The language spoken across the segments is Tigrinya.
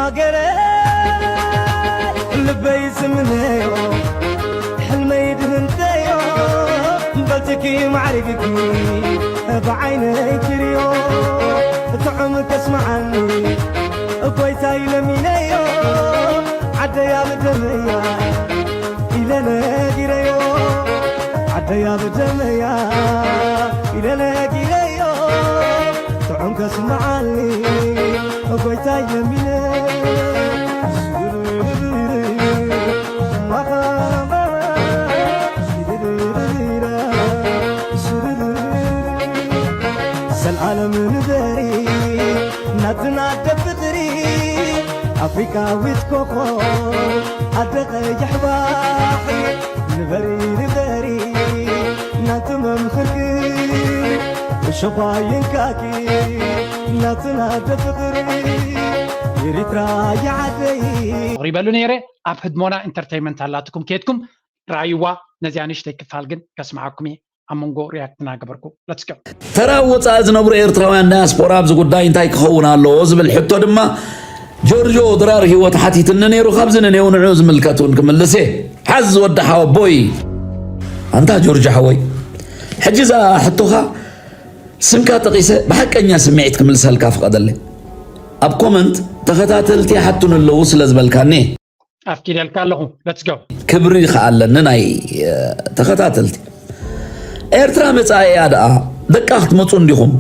هاجري لبيس منيو حلمي دهنتيو بلتكي معرفتي بعيني كريو طعمك اسمعني كويساي لمينيو عدى يا بدميا إلى ناقريو عدى يا بدميا إلى ناقريو طعمك اسمعني كويساي لمينيو العالم نبري ناتنا دفتري أفريقيا ويتكوكو أدق يحباحي نبري ناتنا مخرقي شباين كاكي ناتنا دفتري يريترا يعدي قريبا لنيري أبهد مونا انترتيمنت هلاتكم كيتكم رأيوا نزيانيش تيكفالقن كسمعكمي أمونغو رياكتنا قبركو let's go ترى وصاز نبر إيرتراوያን ዲያስፖራ ብዝጉዳይ እንታይ ክኸውን ኣለዎ ዝብል ሕቶ ድማ ጆርጆ ድራር ህይወት ሓቲትን ነይሩ ካብዝነ ነው ንዑ ዝምልከቱን ክምልሴ ሓዝ ወድሓው ቦይ አንታ ጆርጆ ሓወይ ሕጂዛ ሕቶኻ ስምካ ጠቂሰ በሐቀኛ ስምዒት ክምልሰልካ ፍቀደለ ኣብ ኮመንት ተኸታተልቲ ሓቱን ኣለዉ ስለ ዝበልካኒ أفكير يالكالله let's go ክብሪ ይኸኣለኒ ናይ ተኸታተልቲ ኤርትራ መጻኢ ያድኣ ደቃኽት መፁ እንዲኹም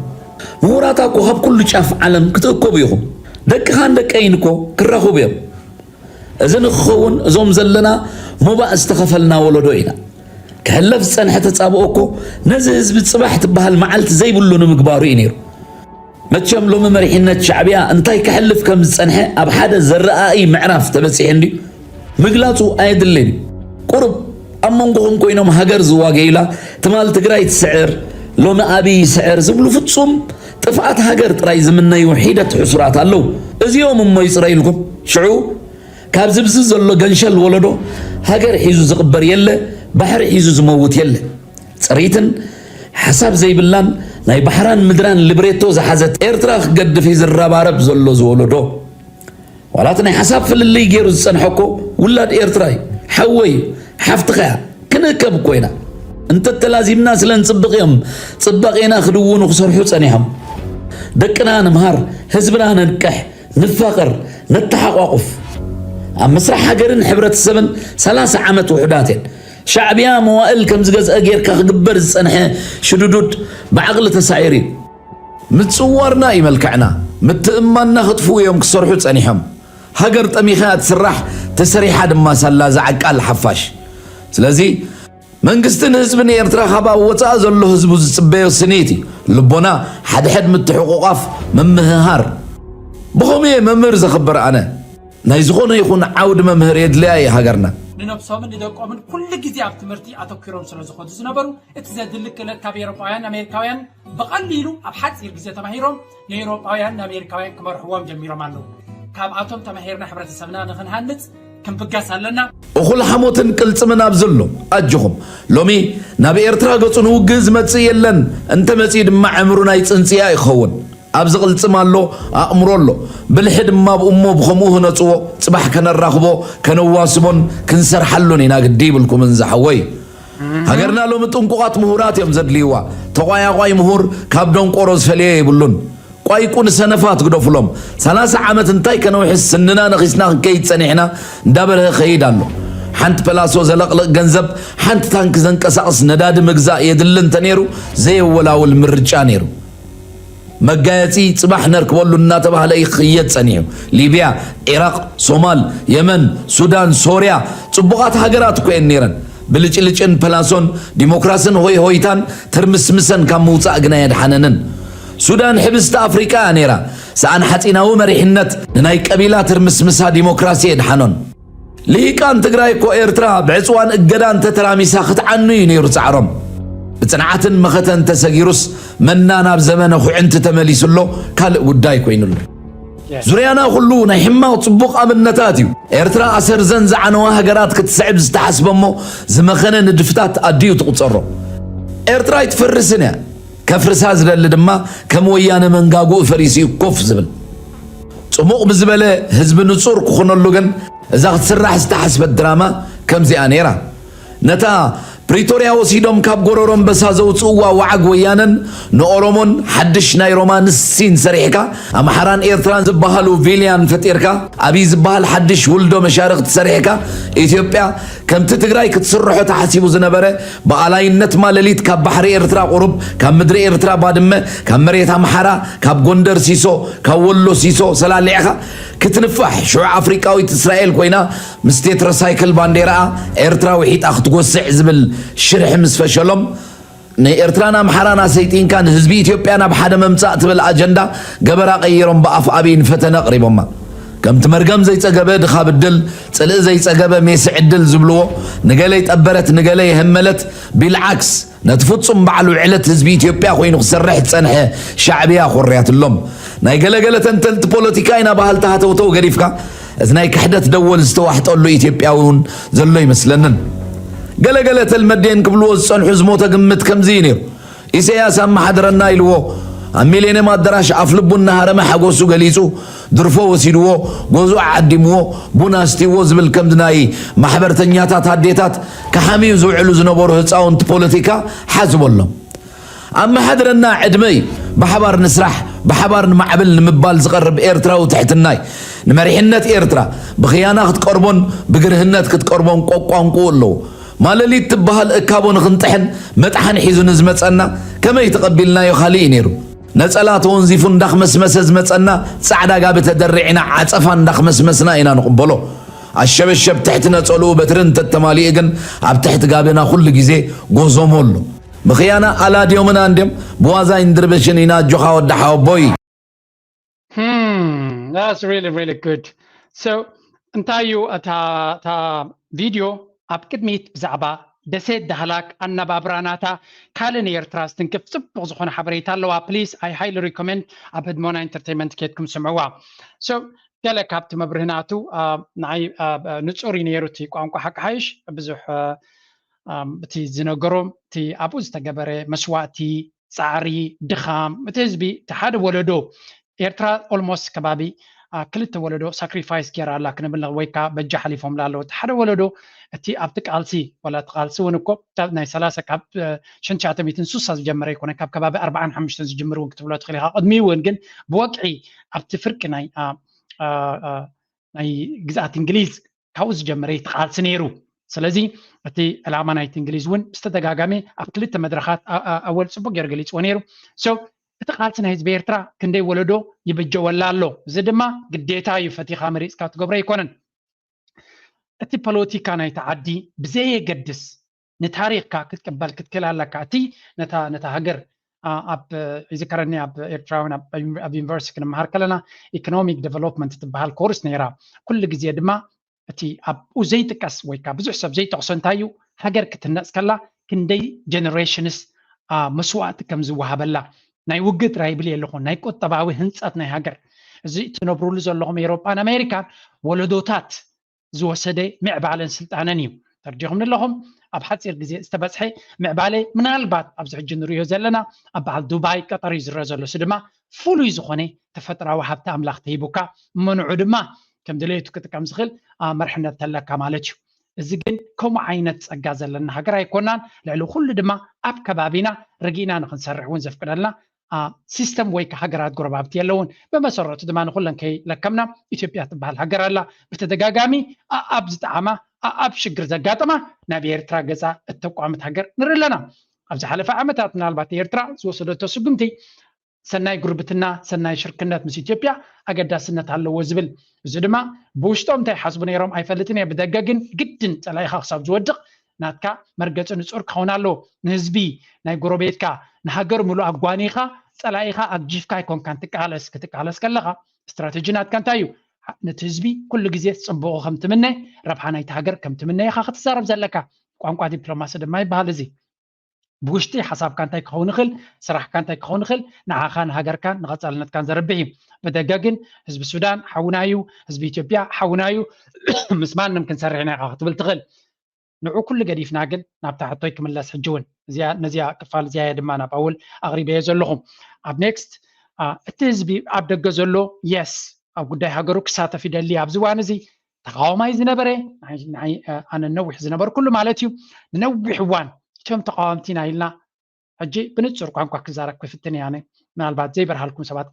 ምሁራታ እኮ ካብ ኩሉ ጫፍ ዓለም ክትእከቡ ኢኹም ደቅኻን ደቀይን እኮ ክራኸቡ እዮም እዚ ንክኸውን እዞም ዘለና ሙባእ ዝተኸፈልና ወለዶ ኢና ክሕለፍ ዝፀንሐ ተፃብኦ እኮ ነዚ ህዝቢ ፅባሕ ትበሃል መዓልቲ ዘይብሉ ንምግባሩ እዩ ነይሩ መቸም ሎሚ መሪሕነት ሻዕብያ እንታይ ክሕልፍ ከም ዝፀንሐ ኣብ ሓደ ዘረኣኢ ምዕራፍ ተበፂሕ እንዲ ምግላፁ ኣየድልን ቁርብ أمونغهم كوينهم هاجر زواجيلا تمال تجري تسعر لون أبي سعر زبلو فتصوم تفعت هاجر تراي زمننا وحيدة حسرات الله إزيوم ما إسرائيلكم شعو كاب زبزز الله جنشل ولده هاجر حيزو زقبر يلا بحر حيزو زموت يلا سريتن حساب زي بالله ناي بحران مدران لبريتو زحزت إيرتراخ قد في زراب عرب زلو زولده ولاتني حساب في اللي يجيرو السنحكو ولاد إيرتراي حوي حفتخا كنكب كوينا انت تلازمنا سلن صبقيهم صبقينا خدون وخسرحو صنيهم دقنا نمهار حزبنا ننكح نفقر نتحققف ام مسرح حجرن حبرت السبن 30 عمت وحداتين شعبيا موائل كم زغز اغير كغبر صنحه شدودود بعقل تسعيري متصورنا يملكعنا متامنا خطفو يوم كسرحو صنيهم هاجر طميخات سراح تسريح دما سلا زعقال حفاش سلازي منغستن حزبن ኤርትራ خبا وصا زلو حزب ዝጽበዮ ስኔቲ ልቦና حد متحققاف ممهار بخومي ممهر زخبر انا ናይ ዝኾነ ይኹን ዓውድ መምህር የድልያ ሃገርና ንነብሶምን ንደቆምን ኩሉ ግዜ ኣብ ትምህርቲ ኣተኪሮም ስለ ዝኸዱ ዝነበሩ እቲ ዘድልክለ ካብ ኤውሮጳውያን ኣሜሪካውያን በቀሊሉ ኣብ ሓፂር ግዜ ተማሂሮም ንኤውሮጳውያን ኣሜሪካውያን ክመርሕዎም ጀሚሮም ኣለዉ ካብ ኣቶም ተማሂርና ሕብረተሰብና ንኽንሃንጽ كنبقاس لنا أخول حموتن كل سمنا بزلهم أجهم لومي نبي إرترا قصون وجز متسي لن أنت مسيد مع عمرنا يتنسيا يخون أبزغل سمالو أمرولو بالحد ما بأمه بخموه نتوه صباح كان الرخبو كانوا واسبون كنسر حلون هناك ديبلكم انزحوي هاجرنا لو متنققات مهورات يوم زد ليوا تقايا قاي مهور كابدون قروز فليه يبلون قاي يكون سنفات قدو فلوم 30 عامت انتاي كانوا يحس اننا نغيسنا كيت سنحنا دابل خيد له حنت بلاسو زلقلق جنزب حنت تانك زنقساقس نداد مغزا يدلن تنيرو زي ولاول مرجا نيرو مجايتي صباح نركبولو النا تبع لي خيت سنيو ليبيا عراق صومال يمن سودان سوريا صبغات هاجرات كوين نيرن بلچلچن بلاسون ديمقراسن هوي هويتان ترمسمسن كموصا اغنا يدحننن سودان حبست افريقيا نيرا سان حتيناو مريحنت ناي قبيله ترمسمسا ديمقراسي يدحنن ليكان تግራይ كو ኤርትራ بعصوان እገዳን ተተራሚሳ ክትዓኑ ይነሩ ጻዕሮም بصنعاتن مختن تسغيروس منانا بزمنه خوعنت تمليسلو كال ጉዳይ ኮይኑሉ زريانا كله نحما وصبوق أبنتاتيو إرترا أسر زنزعنوا هجرات كتسعب زتحسبمو زمخنا ندفتات أديو تقصرو إرترا يتفرسنا كفرس هذا اللي دما كم ويانا من جاجو فريسي كوف زبل صموق بزبله حزب نصور كخونلو جن اذا تسرح استحسب الدراما كم زي انيرا نتا بريتوريا وسيدوم كاب غورورم بسازو صوا وعق ويانن نورمون حدش ناي رومان سين سريحكا امحران ايرتران زبهالو فيليان فتيركا ابي زبهال حدش ولدو مشارق تسريحكا اثيوبيا كم تتغراي كتسرحو تحسيبو زنبره بالاينت مالليت كاب بحر ايرترا قرب كاب مدري ايرترا بادمه كاب مريت امحرا كاب غوندر سيسو كاب ولو سيسو سلاليخا كتنفح شو افريقاوي اسرائيل كوينا مستيت رسايكل بانديرا ايرترا وحيت اخت غوسع زبل شرح مسفشلهم ني ايرترانا محرانا سيتين كان حزبي اثيوبيانا بحد ممصا تبل اجندا غبرا قيرهم باف ابين فتنه قريبما كم تمرغم زي صغبه دخا بدل صلء زي صغبه ميس عدل زبلو نغلي طبرت نغلي هملت بالعكس نتفصم بعلو علت حزبي اثيوبيا خوينو سرح تصنح شعبيا خريات اللهم ناي غلغله تنتلت بوليتيكاينا باهلتها توتو غريفكا اذناي كحدت دول استوحطلو اثيوبياون زلو يمسلنن غلغله المدين قبلو صنحو زموته قمت كم زينير إسياس أما حضرنا يلوو أميلين ما دراش أفلبون نهار ما حقوسو قليسو درفو وسيدوو غوزو عدمو بوناستيو زبل كم دناي محبر تنياتات هديتات كحامي زوعلو زنبورو هتصاونت بوليتيكا حزب الله أما حضرنا عدمي بحبار نسرح بحبار نمعبل نمبال زقرب إيرترا وتحت الناي نمريحنات إيرترا بخيانات كتقربون بقرهنات كتقربون قوقوان قولو مالليت تبهال اكابون خنطحن مطحن حيزو نزمصنا كما يتقبلنا يخالي نيرو نصلات ونزيفون دخمس مسز مصنا صعدا غا بتدرعنا عصفان دخمس مسنا اينا نقبلو الشبشب تحت نصلو بترن تتمالي اجن اب تحت غابنا كل غزي غوزومولو بخيانا على ديومنا اندم بوازا اندربشن اينا جوخا ودحاو بوي That's really good. So انتايو تا فيديو أب كدميت بزعبا دسيت دهلاك أنا بابراناتا كالن إيرترا ستنكف صبغ زخون حبريتا لوا بليز I highly recommend أبد مونا انترتينمنت كيتكم سمعوا so قالك هابت مبرهناتو نعي نتصوري نيروتي قوانكو حق حيش بزوح بتي زنقروم تي أبوز تقبري مسواتي صاري دخام متزبي تحاد ولدو إيرترا almost كبابي كلت ولدو sacrifice كيرا الله كنبلغ ويكا بجا حليفهم لالو تحاد ولدو اتي ابتك السي ولا تقالسي ونكو ناي سلاسه كاب شنشاته ميتن سوسا جمره يكون كاب كباب 4 5 جمرو كتبلو تخليها قدمي وين جن بوقعي ابتفرق ناي ناي غزات انجليز كاوز جمره تقالسي نيرو سلازي اتي العما نايت انجليز وين استدغاغامي ابكلت مدرخات اول صبغ يرغليص ونيرو سو تقالسنا حزب ኤርትራ كندي ولدو يبجو ولاالو زدما ግዴታ يفتي خامريس كاتغبره يكونن اتي بوليتيكا ناي تعدي بزي يقدس نتاريخ كتقبل كتكلالك اتي نتا هاجر اب يذكرني اب ايرتراون اب يونيفرسيتي كنا هاركلنا ايكونوميك ديفلوبمنت تبعال كورس نيرا كل غزي دما اتي اب وزي تكس ويكا بزح سب زي تقسنتايو هاجر كتنقص كلا كندي جنريشنز مسوات كم زوهبلا ناي وقت رايبلي يلخون ناي قطباوي هنصات ناي هاجر زي تنبرول زلهم اوروبا امريكا ولدوتات زوسدي معبالن سلطاننيو ترجيهم لهم اب حصير غزي استبصحي معبالي منالبات ابز حج نريو زلنا ابال دبي قطر يزرزلو سدما فولو يزخوني تفطراو حبت املاخ تيبوكا منعو دما كم دليتو كتقام زخل مرحنا تلكا مالتشو እዚ ግን ከም ዓይነት ጸጋ ዘለና ሃገር ኣይኮናን ልዕሊ ኩሉ ድማ ኣብ ከባቢና ረጊና ንክንሰርሕ እውን ዘፍቅደልና ሲስተም ወይ ከሃገራት ጎረባብቲ የለውን በመሰረቱ ድማ ንኩለን ከይለከምና ኢትዮጵያ ትበሃል ሃገር ኣላ ብተደጋጋሚ ኣብ ዝጣዕማ ኣብ ሽግር ዘጋጥማ ናብ ኤርትራ ገዛ እተቋመት ሃገር ንርኢ ኣለና ኣብ ዝሓለፈ ዓመታት ምናልባት ኤርትራ ዝወሰደቶ ስጉምቲ ሰናይ ጉርብትና ሰናይ ሽርክነት ምስ ኢትዮጵያ ኣገዳስነት ኣለዎ ዝብል እዚ ድማ ብውሽጦም እንታይ ሓስቡ ነይሮም ኣይፈልጥን እየ ብደገ ግን ግድን ፀላኢኻ ክሳብ ዝወድቕ ናትካ መርገፂ ንፁር ክኸውን ኣለዎ ንህዝቢ ናይ ጎረቤትካ ንሃገር ሙሉእ ኣጓኒኻ ፀላኢኻ ኣግጂፍካ ኣይኮንካን ክትቃለስ ከለኻ ስትራቴጂ ናትካ እንታይ እዩ ነቲ ህዝቢ ኩሉ ግዜ ፅቡቕ ከም ትምነ ረብሓ ናይቲ ሃገር ከም ትምነ ኢኻ ክትዛረብ ዘለካ ቋንቋ ዲፕሎማሲ ድማ ይበሃል እዚ بوشتي حساب كانتاي كخون خل صراحه كانتاي كخون خل نعاخان هاجر كان نغصلنت كان زربهم بدقاقن حزب السودان حونايو حزب اثيوبيا حونايو مسمان ممكن سرعنا قتبل تغل نعو كل قديف ناقل نابتا حطوي كملاس حجون نزيا كفال زياده ما انا باول اغريبيه زلهم اب نيكست التزبي اب دغ زلو يس ኣብ ጉዳይ ሃገሩ ክሳተፍ ይደሊ ኣብዚ እዋን እዚ ተቃዋማይ ዝነበረ ኣነ ነዊሕ ዝነበሩ ኩሉ ማለት እዩ ንነዊሕ እዋን እቶም ተቃዋምቲና ኢልና ሕጂ ብንጹር ቋንቋ ክዛረብ ክፍትን ያነ ምናልባት ዘይበርሃልኩም ሰባት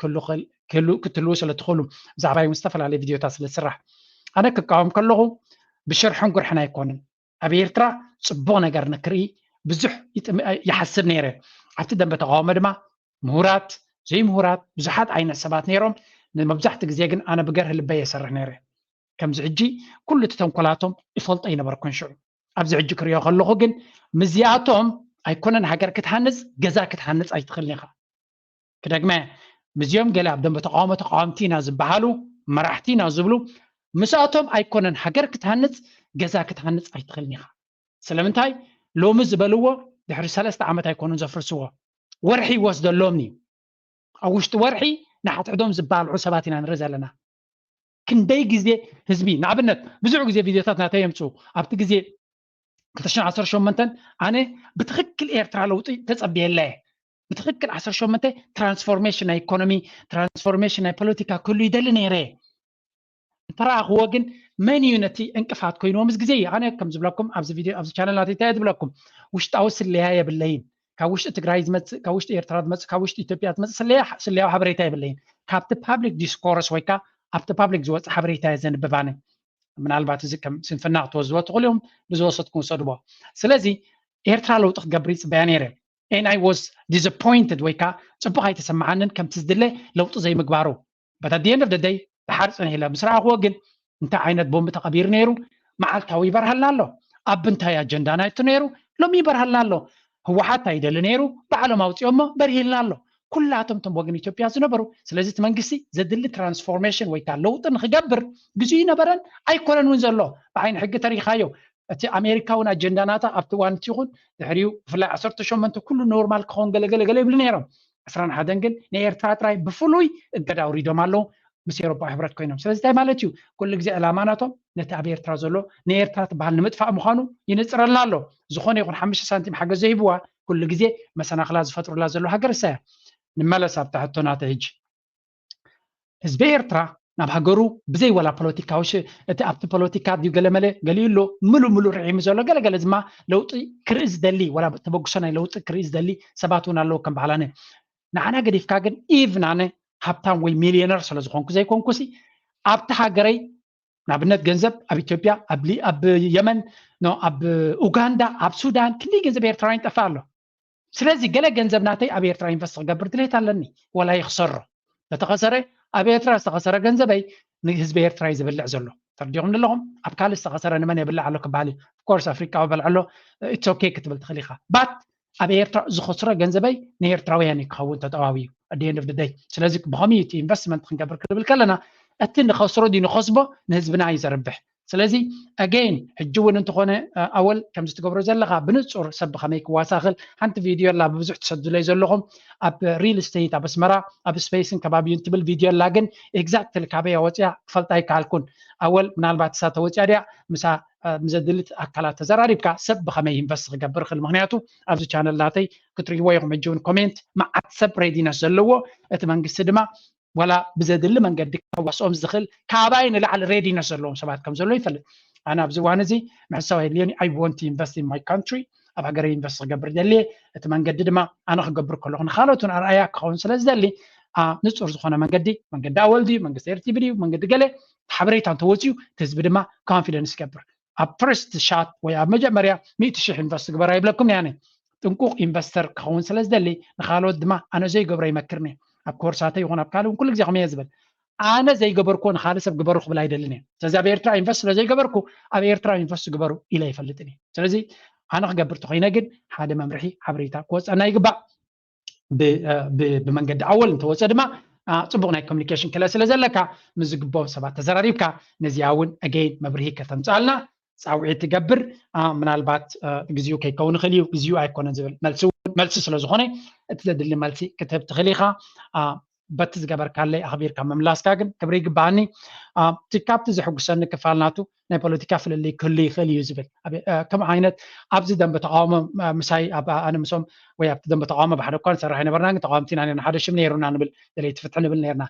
ክትህልው ስለትኽእሉ ብዛዕባ ዝተፈላለዩ ቪድዮታት ስለዝስራሕ ኣነ ክቃወም ከለኹ ብሽርሕን ጉርሕን ኣይኮንን ኣብ ኤርትራ ጽቡቕ ነገር ንክርኢ ብዙሕ ይሓስብ ነይረ ኣብቲ ደንበ ተቃውሞ ድማ ምሁራት ዘይምሁራት ብዙሓት ዓይነት ሰባት ነይሮም ንመብዛሕቲ ግዜ ግን ኣነ ብገርህ ልበይ የሰርሕ ነይረ ከምዚ ሕጂ ኩሉ እቲ ተንኮላቶም ይፈልጦ ይነበርኩን ሽዑ ኣብዚ ሕጂ ክሪኦ ከለኹ ግን ምዚኣቶም ኣይኮነን ሃገር ክትሃንፅ ገዛ ክትሃንፅ ኣይትኽእልን ኢኻ ክደግመ ምዚኦም ገለ ኣብ ደንበ ተቃውሞ ተቃዋምቲና ዝበሃሉ መራሕቲና ዝብሉ ምስኣቶም ኣይኮነን ሃገር ክትሃንፅ ገዛ ክትሃንፅ ኣይትኽእልን ኢኻ ስለምንታይ ሎሚ ዝበልዎ ድሕሪ 3 ዓመት ኣይኮኑን ዘፍርስዎ ወርሒ ይወስደሎምኒ ኣብ ውሽጢ ወርሒ ንሓትሕዶም ዝበልዑ ሰባት ኢና ንርኢ ዘለና ክንደይ ግዜ ህዝቢ ንኣብነት ብዙሕ ግዜ ቪድዮታት ናተይ የምፅኡ ኣብቲ ግዜ 2018 ኣነ ብትክክል ኤርትራ ለውጢ ተፀቢየላ ብትክክል 18 ትራንስፎርሜሽን ናይ ኢኮኖሚ ትራንስፎርሜሽን ናይ ፖለቲካ ኩሉ ይደሊ ነይረ ተራኽቦ ግን መን እዩ ነቲ እንቅፋት ኮይኑ ምስ ግዜ ኣነ ከም ዝብለኩም ኣብዚ ቪድዮ ኣብዚ ቻነል ናተይ እንታይ ዝብለኩም ውሽጣዊ ስልያ የብለይን ካብ ውሽጢ ትግራይ ዝመፅእ ካብ ውሽጢ ኤርትራ ዝመፅእ ካብ ውሽጢ ኢትዮጵያ ዝመፅእ ስልያዊ ሓበሬታ የብለይን ካብቲ ፓብሊክ ዲስኮርስ ወይ ከዓ ኣብቲ ፓብሊክ ዝወፅእ ሓበሬታ የዘንብብ ኣነ ምናልባት እዚ ከም ስንፍና ክትወስድዎ ትኽእሉ እዮም ብዝወሰድኩም ውሰድዎ ስለዚ ኤርትራ ለውጢ ክገብር ይፅበያ ነይረ and I was disappointed ወይ ከዓ ፅቡቕ ኣይተሰማዓንን ከምቲ ዝድለ ለውጢ ዘይምግባሩ but at the end of the day ተሓርፅን ኢለ ምስ ረኣኽዎ ግን እንታይ ዓይነት ቦምቢ ተቐቢሩ ነይሩ መዓልታዊ ይበርሃልና ኣሎ ኣብ እንታይ ኣጀንዳ ናይቱ ነይሩ ሎሚ ይበርሃልና ኣሎ ህወሓት ኣይደሊ ነይሩ ባዕሎም ኣውፂኦሞ በሪሂልና ኣሎ ኩላቶም ቶም ወገን ኢትዮጵያ ዝነበሩ ስለዚ እቲ መንግስቲ ዘድሊ ትራንስፎርሜሽን ወይ ከዓ ለውጢ ንክገብር ግዜ ይነበረን ኣይኮነን እውን ዘሎ ብዓይኒ ሕጊ ተሪኻዮ እቲ ኣሜሪካውን ኣጀንዳ ናታ ኣብቲ እዋን እቲ ይኹን ድሕሪኡ ብፍላይ 18 ኩሉ ኖርማል ክኸውን ገለገለ ይብሉ ነይሮም 11 ግን ንኤርትራ ጥራይ ብፍሉይ እገዳ ኣውሪዶም ኣለዉ ምስ ኤሮፓ ሕብረት ኮይኖም ስለዚ እንታይ ማለት እዩ ኩሉ ግዜ ዕላማ ናቶም ነቲ ኣብ ኤርትራ ዘሎ ንኤርትራ ትበሃል ንምጥፋእ ምዃኑ ይንፅረልና ኣሎ ዝኾነ ይኹን 5 ሳንቲም ሓገዝ ዘይህብዋ ኩሉ ግዜ መሰናኽላ ዝፈጥሩላ ዘሎ ሃገር እሳያ ንመለስ ኣብ ታሕቶ ናተ ሕጂ ህዝቢ ኤርትራ ናብ ሃገሩ ብዘይ ወላ ፖለቲካዊ እቲ ኣብቲ ፖለቲካ ድዩ ገለመለ ገሊሉ ሙሉእ ርዒሙ ዘሎ ገለገለ ድማ ለውጢ ክርኢ ዝደሊ ወላ ተበግሶ ናይ ለውጢ ክርኢ ዝደሊ ሰባት እውን ኣለዉ ከም ባህላነ ንዓና ገዲፍካ ግን ኢቭን ኣነ ሃብታም ወይ ሚልዮነር ስለ ዝኾንኩ ዘይኮንኩሲ ኣብቲ ሃገረይ ንኣብነት ገንዘብ ኣብ ኢትዮጵያ ኣብ የመን ኣብ ኡጋንዳ ኣብ ሱዳን ክንደይ ገንዘብ ኤርትራዊ ይጠፋ ኣሎ ስለዚ ገለ ገንዘብ ናተይ ኣብ ኤርትራ ኢንቨስት ክገብር ድሌት ኣለኒ ወላ ይኽሰሮ ተተኸሰረ ኣብ ኤርትራ ዝተኸሰረ ገንዘበይ ንህዝቢ ኤርትራ እዩ ዝብልዕ ዘሎ ተርዲኹም ኣለኹም ኣብ ካልእ ዝተኸሰረ ንመን የብልዕ ኣሎ ክበሃል እዩ ኮርስ ኣፍሪካዊ በልዕ ኣሎ ኢትስ ኦኬ ክትብል ትኽእል ኢኻ ባት ኣብ ኤርትራ ዝኸስሮ ገንዘበይ ንኤርትራውያን ክኸውን ተጠዋዊ እዩ at the end of the day ስለዚ ብኮሚዩኒቲ ኢንቨስትመንት ክንገብር ክብል ከለና እቲ ንኸስሮ ዲ ንኸስቦ ንህዝብና እዩ ዘርብሕ ስለዚ ኣገይን ሕጂ እውን እንትኾነ ኣወል ከምዚ ትገብሮ ዘለኻ ብንጹር ሰብ ከመይ ክዋሳኽል ሓንቲ ቪድዮ ላ ብብዙሕ ትሰድለይ ዘለኹም ኣብ ሪል ስቴት ኣብ ኣስመራ ኣብ ስፔስን ከባቢውን ትብል ቪድዮ ላ ግን ኤግዛክትሊ ካበያ ወፅያ ክፈልጣ ይከኣልኩን ኣወል ምናልባት እሳ ተወፅያ ድያ ምሳ ምዘድልት ኣካላት ተዘራሪብካ ሰብ ብከመይ ኢንቨስት ክገብር ክእል ምክንያቱ ኣብዚ ቻነል ናተይ ክትሪእዎ ኢኹም ሕጂ እውን ኮሜንት መዓት ሰብ ሬዲነስ ዘለዎ እቲ መንግስቲ ድማ ወላ ብዘድሊ መንገዲ ከዋስኦም ዝኽእል ካባይ ንላዕሊ ሬዲነስ ዘለዎም ሰባት ከም ዘሎ ይፈልጥ ኣነ ኣብዚ እዋን እዚ ምሕሳብ የድልየኒ ኣይ ወንት ቱ ኢንቨስት ኢን ማይ ካንትሪ ኣብ ሃገረይ ኢንቨስት ክገብር ደልየ እቲ መንገዲ ድማ ኣነ ክገብር ከለኹ ንካልኦትን ኣርኣያ ክኸውን ስለ ዝደሊ ንጹር ዝኾነ መንገዲ ኣወል ድዩ መንግስቲ ኤርትራ ድዩ መንገዲ ገለ ሓበሬታ እንተወፅዩ እቲ ህዝቢ ድማ ኮንፊደንስ ይገብር ኣብ ፈርስት ሻት ወይ ኣብ መጀመርያ 100,000 ኢንቨስት ግበራ ይብለኩም ያኔ ጥንቁቕ ኢንቨስተር ክኸውን ስለ ዝደሊ ንካልኦት ድማ ኣነ ዘይገብሮ ይመክርኒ ኣብ ኮርሳተይ ይኹን ኣብ ካልእ ኩሉ ግዜ ከመይ ዝብል ኣነ ዘይገበርኩ ንካልእ ሰብ ግበሩ ክብል ኣይደልን እየ ስለዚ ኣብ ኤርትራ ኢንቨስት ስለዘይገበርኩ ኣብ ኤርትራ ኢንቨስት ግበሩ ኢለ ይፈልጥን እየ ስለዚ ኣነ ክገብር ተኮይነ ግን ሓደ መምርሒ ሓበሬታ ክወፀና ይግባእ ብመንገዲ ኣወል እንተወፀ ድማ ፅቡቕ ናይ ኮሚኒኬሽን ክለ ስለ ዘለካ ምዝግቦም ሰባት ተዘራሪብካ ነዚኣ እውን ኣገይን መብርሂ ከተምፃልና ፃውዒት ትገብር ምናልባት ግዜኡ ከይከውን ይኽእል እዩ ግዜኡ ኣይኮነን ዝብል መልሲ ስለ ዝኾነ እቲ ዘድሊ መልሲ ክትህብ ትኽእል ኢኻ በቲ ዝገበርካለይ ኣኽቢርካ ምምላስካ ግን ክብሪ ይግባኣኒ ካብቲ ዘሕጉሰኒ ክፋል ናቱ ናይ ፖለቲካ ፍልልይ ክህሉ ይኽእል እዩ ዝብል ከም ዓይነት ኣብዚ ደንበ ተቃውሞ ምሳይ ኣነ ምሶም ወይ ኣብቲ ደንበ ተቃውሞ ብሓደ እኳ ንሰርሕ ነበርና ግን ተቃዋምቲና ነርና ሓደ ሽም ነይሩና ንብል ደለይ ትፍትሒ ንብል ነርና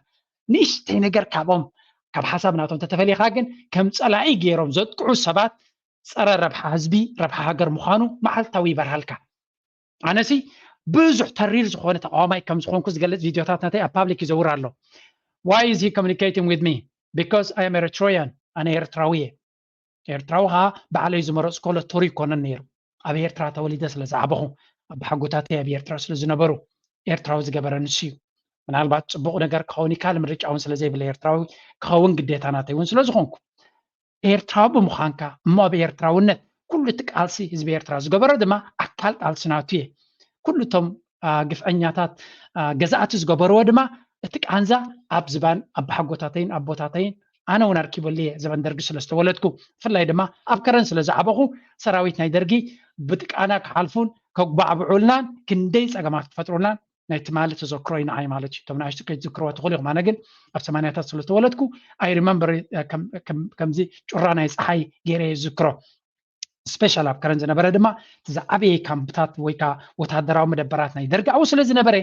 ንእሽተይ ነገር ካብኦም ካብ ሓሳብናቶም ተተፈሊኻ ግን ከም ፀላኢ ገይሮም ዘጥቅዑ ሰባት ፀረ ረብሓ ህዝቢ ረብሓ ሃገር ምዃኑ መዓልታዊ ይበርሃልካ ኣነሲ ብዙሕ ተሪር ዝኾነ ተቃዋማይ ከም ዝኾንኩ ዝገልጽ ቪድዮታት ናተይ ኣብ ፓብሊክ ይዘውር ኣሎ why is he communicating with me because I am Eritrean ኣነ ኤርትራዊ እየ ኤርትራዊ ኸዓ ባዕለይ ዝመረፅ ኮሎ ቶሪ ይኮነን ነይሩ ኣብ ኤርትራ ተወሊደ ስለ ዝዓበኹ ኣብ ሓጎታተይ ኣብ ኤርትራ ስለ ዝነበሩ ኤርትራዊ ዝገበረ ንሱ እዩ ምናልባት ፅቡቕ ነገር ክኸውን ይካል ምርጫ እውን ስለ ዘይብለ ኤርትራዊ ክኸውን ግዴታ ናተይ እውን ስለ ዝኾንኩ ኤርትራዊ ብምዃንካ እሞ ኣብ ኤርትራውነት ኩሉ እቲ ቃልሲ ህዝቢ ኤርትራ ዝገበሮ ድማ ኣካል ቃልሲ ናቱ እየ ኩሉ እቶም ግፍዐኛታት ገዛእቲ ዝገበርዎ ድማ እቲ ቃንዛ ኣብ ዝባን ኣብ ሓጎታተይን ኣቦታተይን ኣነ እውን ኣርኪበልየ ዘበን ደርጊ ስለ ዝተወለድኩ ብፍላይ ድማ ኣብ ከረን ስለ ዝዓበኹ ሰራዊት ናይ ደርጊ ብጥቃና ክሓልፉን ከጓዕብዑልናን ክንደይ ፀገማት ክፈጥሩልናን ናይ ትማሊ ተዘክሮ ይንዓይ ማለት እዩ እቶም ንኣሽቱ ከይትዝክርዎ ትኽእሉ ኢኹም ኣነ ግን ኣብ 80ታት ስለ ዝተወለድኩ ኣይ ሪመምበር ከምዚ ጩራ ናይ ፀሓይ ገይረ ዝዝክሮ ስፔሻል ኣብ ከረን ዝነበረ ድማ ዝዓበየ ካምፕታት ወይ ከዓ ወታደራዊ መደበራት ናይ ደርጊ ኣብኡ ስለ ዝነበረ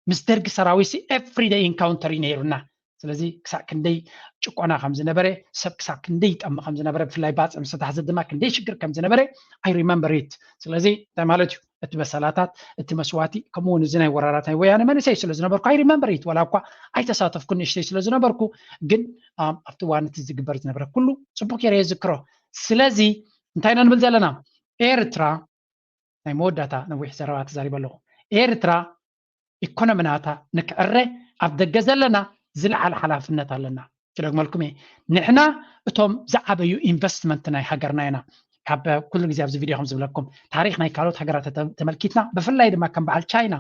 ምስ ደርጊ ሰራዊት ኤቭሪዴይ ኢንካውንተር እዩ ነይሩና ስለዚ ክሳብ ክንደይ ጭቆና ከም ዝነበረ ሰብ ክሳብ ክንደይ ይጠምቕ ከም ዝነበረ ብፍላይ ባፅዕ ምስ ተታሕዘ ድማ ክንደይ ሽግር ከም ዝነበረ ኣይ ሪመምበር ኢት ስለዚ እንታይ ማለት እዩ እቲ በሰላታት እቲ መስዋእቲ ከምኡ እውን እዚ ናይ ወራራት ናይ ወያነ መንእሰይ ስለ ዝነበርኩ ኣይ ሪመምበር ኢት ዋላ እኳ ኣይተሳተፍኩ ንእሽተይ ስለ ዝነበርኩ ግን ኣብቲ እዋን እቲ ዝግበር ዝነበረ ኩሉ ፅቡቅ ጌረ ዝክሮ ስለዚ እንታይ ኢና ንብል ዘለና ኤርትራ ናይ መወዳእታ ነዊሕ ዘረባ ተዛሪበ ኣለኹ ኤርትራ ኢኮኖሚናታ ንክዕረ ኣብ ደገ ዘለና ዝለዓለ ሓላፍነት ኣለና ክደግመልኩም እየ ንሕና እቶም ዝዓበዩ ኢንቨስትመንት ናይ ሃገርና ኢና ካብ ኩሉ ግዜ ኣብዚ ቪድዮ ከም ዝብለኩም ታሪክ ናይ ካልኦት ሃገራት ተመልኪትና ብፍላይ ድማ ከም በዓል ቻይና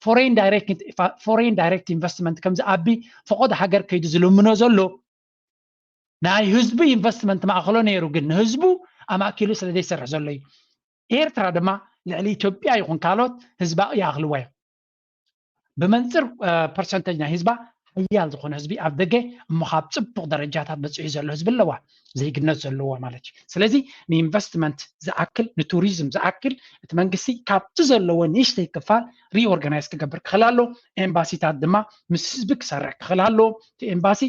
ፎሬን ዳይሬክት ኢንቨስትመንት ከም ዝኣቢ ፈቆድ ሃገር ከይዱ ዝልምኖ ዘሎ ናይ ህዝቢ ኢንቨስትመንት ማእኸሎ ነይሩ ግን ንህዝቡ ኣማኪሉ ስለ ዘይሰርሕ ዘሎ እዩ ኤርትራ ድማ ልዕሊ ኢትዮጵያ ይኹን ካልኦት ህዝባ ይኣኽልዋ እዮም ብመንፅር ፐርሰንተጅ ናይ ህዝባ ሓያል ዝኾነ ህዝቢ ኣብ ደገ እሞ ካብ ፅቡቕ ደረጃታት በፂሑ ዘሎ ህዝቢ ኣለዋ ዘይግነት ዘለዎ ማለት እዩ ስለዚ ንኢንቨስትመንት ዝኣክል ንቱሪዝም ዝኣክል እቲ መንግስቲ ካብቲ ዘለዎ ንእሽተይ ክፋል ሪኦርጋናይዝ ክገብር ክኽእል ኣሎ ኤምባሲታት ድማ ምስ ህዝቢ ክሰርሕ ክኽእል ኣለዎ እቲ ኤምባሲ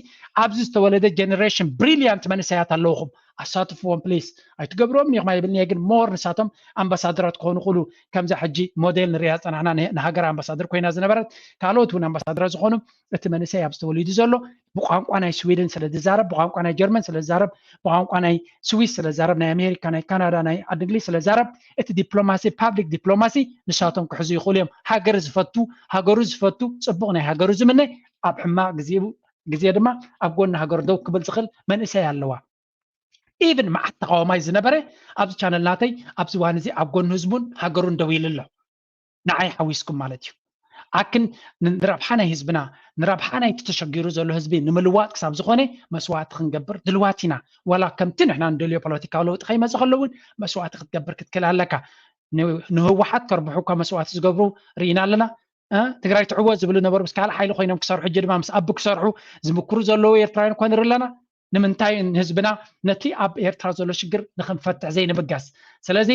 ኣብዚ ዝተወለደ ጀነሬሽን ብሪልያንት መንእሰያት ኣለውኹም ኣሳትፍዎም ፕሊስ ኣይትገብሮም ኢኹም ኣይብልኒ ግን ሞር ንሳቶም ኣምባሳደራት ክኾኑ ይኽእሉ ከምዚ ሕጂ ሞዴል ንሪኣ ፀናሕና ንሃገር ኣምባሳደር ኮይና ዝነበረት ካልኦት እውን ኣምባሳደራት ዝኾኑ እቲ መንእሰይ ኣብ ዝተወሊዱ ዘሎ ብቋንቋ ናይ ስዊድን ስለ ዝዛረብ ብቋንቋ ናይ ጀርመን ስለ ዝዛረብ ብቋንቋ ናይ ስዊስ ስለ ዝዛረብ ናይ ኣሜሪካ ናይ ካናዳ ናይ ዓዲ እንግሊዝ ስለ ዝዛረብ እቲ ዲፕሎማሲ ፓብሊክ ዲፕሎማሲ ንሳቶም ክሕዙ ይኽእሉ እዮም ሃገር ዝፈቱ ሃገሩ ዝፈቱ ፅቡቕ ናይ ሃገሩ ዝምነ ኣብ ሕማቅ ግዜ ድማ ኣብ ጎኒ ሃገሩ ደው ክብል ዝኽእል መንእሰይ ኣለዋ ኢቨን መዓት ተቃዋማይ ዝነበረ ኣብዚ ቻነል ናተይ ኣብዚ እዋን እዚ ኣብ ጎኒ ህዝቡን ሃገሩን ደው ኢሉ ኣሎ ንዓይ ሓዊስኩም ማለት እዩ ኣክን ንረብሓ ናይ ህዝብና ንረብሓ ናይ ተሸጊሩ ዘሎ ህዝቢ ንምልዋጥ ክሳብ ዝኾነ መስዋዕቲ ክንገብር ድልዋት ኢና ዋላ ከምቲ ንሕና ንደልዮ ፖለቲካዊ ለውጢ ከይመፅእ ከሎ እውን መስዋዕቲ ክትገብር ክትክእል ኣለካ ንህወሓት ከርብሑካ መስዋዕቲ ዝገብሩ ርኢና ኣለና ትግራይ ትዕወ ዝብሉ ነበሩ ምስ ካልእ ሓይሊ ኮይኖም ክሰርሑ ሕጂ ድማ ምስ ኣቢ ክሰርሑ ዝምክሩ ዘለዉ ኤርትራውያን እኳ ንርኢ ኣለና ንምንታይ ህዝብና ነቲ ኣብ ኤርትራ ዘሎ ሽግር ንክንፈትሕ ዘይንብጋስ ስለዚ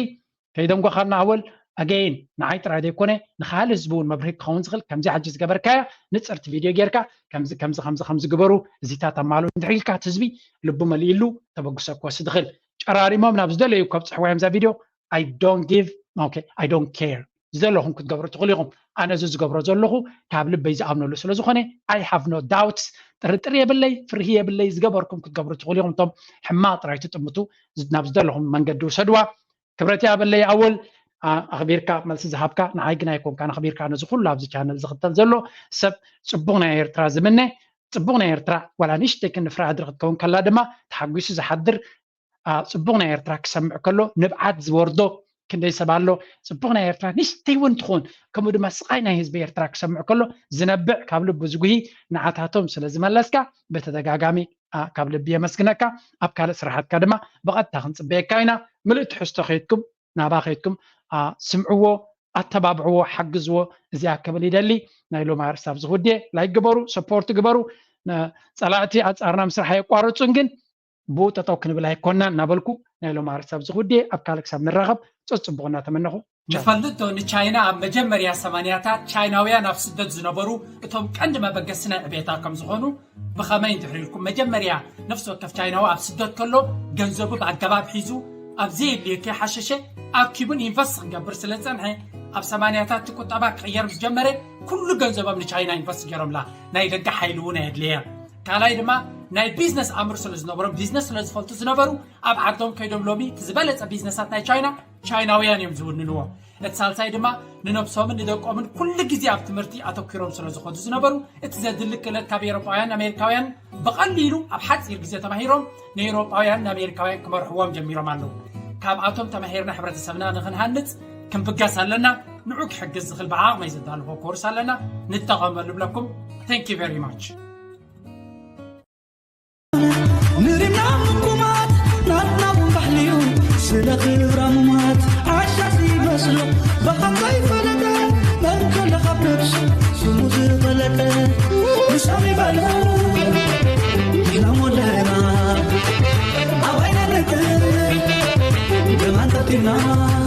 ከይደንጓኻልና ኣወል ኣገይን ንዓይ ጥራይ ዘይኮነ ንካልእ ህዝቢ እውን መብርሂ ክኸውን ዝኽእል ከምዚ ሕጂ ዝገበርካያ ንፅርቲ ቪድዮ ጌርካ ከምዚ ግበሩ እዚታት ኣማሉ እንድሕር ኢልካ እቲ ህዝቢ ልቡ መሊኢሉ ተበግሶ ክወስድ ይኽእል ጨራሪሞም ናብ ዝደለዩ ከብፅሕዋ እዮም ዛ ቪድዮ ኣይ ዶንት ኬር ዘለኹም ክትገብሩ ትኽእሉ ኢኹም ኣነ እዚ ዝገብሮ ዘለኹ ካብ ልበይ ዝኣምነሉ ስለ ዝኾነ ኣይ ሃቭ ኖ ዳውትስ ጥርጥር የብለይ ፍርሂ የብለይ ዝገበርኩም ክትገብሩ ትኽእሉ ኢኹም እቶም ሕማቅ ጥራይ ትጥምቱ ናብ ዝደለኹም መንገዲ ውሰድዋ ክብረት ያበለይ ኣወል ኣኽቢርካ መልሲ ዝሃብካ ንዓይ ግን ኣይኮንካ ንኽቢርካ ነዚ ኩሉ ኣብዚ ቻነል ዝኽተል ዘሎ ሰብ ፅቡቕ ናይ ኤርትራ ዝምነ ፅቡቕ ናይ ኤርትራ ዋላ ንእሽተይ ክንፍራ ድሪ ክትከውን ከላ ድማ ተሓጒሱ ዝሓድር ፅቡቕ ናይ ኤርትራ ክሰምዕ ከሎ ንብዓት ዝወርዶ ክንደይ ሰብ ኣሎ ፅቡቕ ናይ ኤርትራ ንእሽተይ እውን ትኾን ከምኡ ድማ ስቃይ ናይ ህዝቢ ኤርትራ ክሰምዕ ከሎ ዝነብዕ ካብ ልቢ ዝጉሂ ንዓታቶም ስለ ዝመለስካ በተደጋጋሚ ካብ ልቢ የመስግነካ ኣብ ካልእ ስራሕትካ ድማ ብቐጥታ ክንፅበየካ ኢና ምልእ ትሕዝቶ ከይድኩም ናባ ከይድኩም ስምዕዎ ኣተባብዕዎ ሓግዝዎ እዚኣ ክብል ይደሊ ናይ ሎማ ርሳብ ዝውድየ ላይ ግበሩ ሰፖርት ግበሩ ፀላእቲ ኣፃርና ምስራሕ የቋርፁን ግን ብኡ ጠጠው ክንብል ኣይኮናን እናበልኩ ናይ ሎማ ርሳብ ዝውድየ ኣብ ካልእ ክሳብ ንራኸብ ፅቡቕ እናተመነኹ نفلتو نتشاينا مجمريا سمانياتا تشايناويا نفس الدد زنبرو اتهم كند ما بقسنا ابيتا كم زغونو بخمين تحريلكم مجمريا نفس وقف تشايناوا ابسدت كله جنزبو بعقباب حيزو ابزي اللي كي حششه اكيبون ينفسخ قبر سلسنحي اب سمانياتا تقطبا قير بجمره كل جنزبا من تشاينا ينفسخ يرملا ناي دق حيلونا يدليا كالاي دما ناي بيزنس امر سلازنبرو بيزنس سلازفلتو زنبرو اب عدم كيدوم لومي تزبلص بيزنسات ناي تشاينا تشايناويان يمزونلو اتسالساي دما ننبسومن ندقومن كل غزي اب تمرتي اتوكيروم سلازخدو زنبرو اتزدلك لكاب اوروبايان امريكاويان بقليلو اب حصير غزي تماهيروم نيوروبايان امريكاويان كمرحوام جميرو مالو كاب اتوم تماهيرنا حبرتسبنا نخنهنت كم بقاس لنا نعوك حجز خل بعاق ما يزدالو كورس لنا نتقبل لكم ثانك يو فيري ماتش نرينا مكومات ناتنا بحليو سلخي رمات عشاسي بسلو بحقاي فلتا نركل خبرش سموز فلتا مشامي بلو نمودنا أوينا نكر جمان تطينا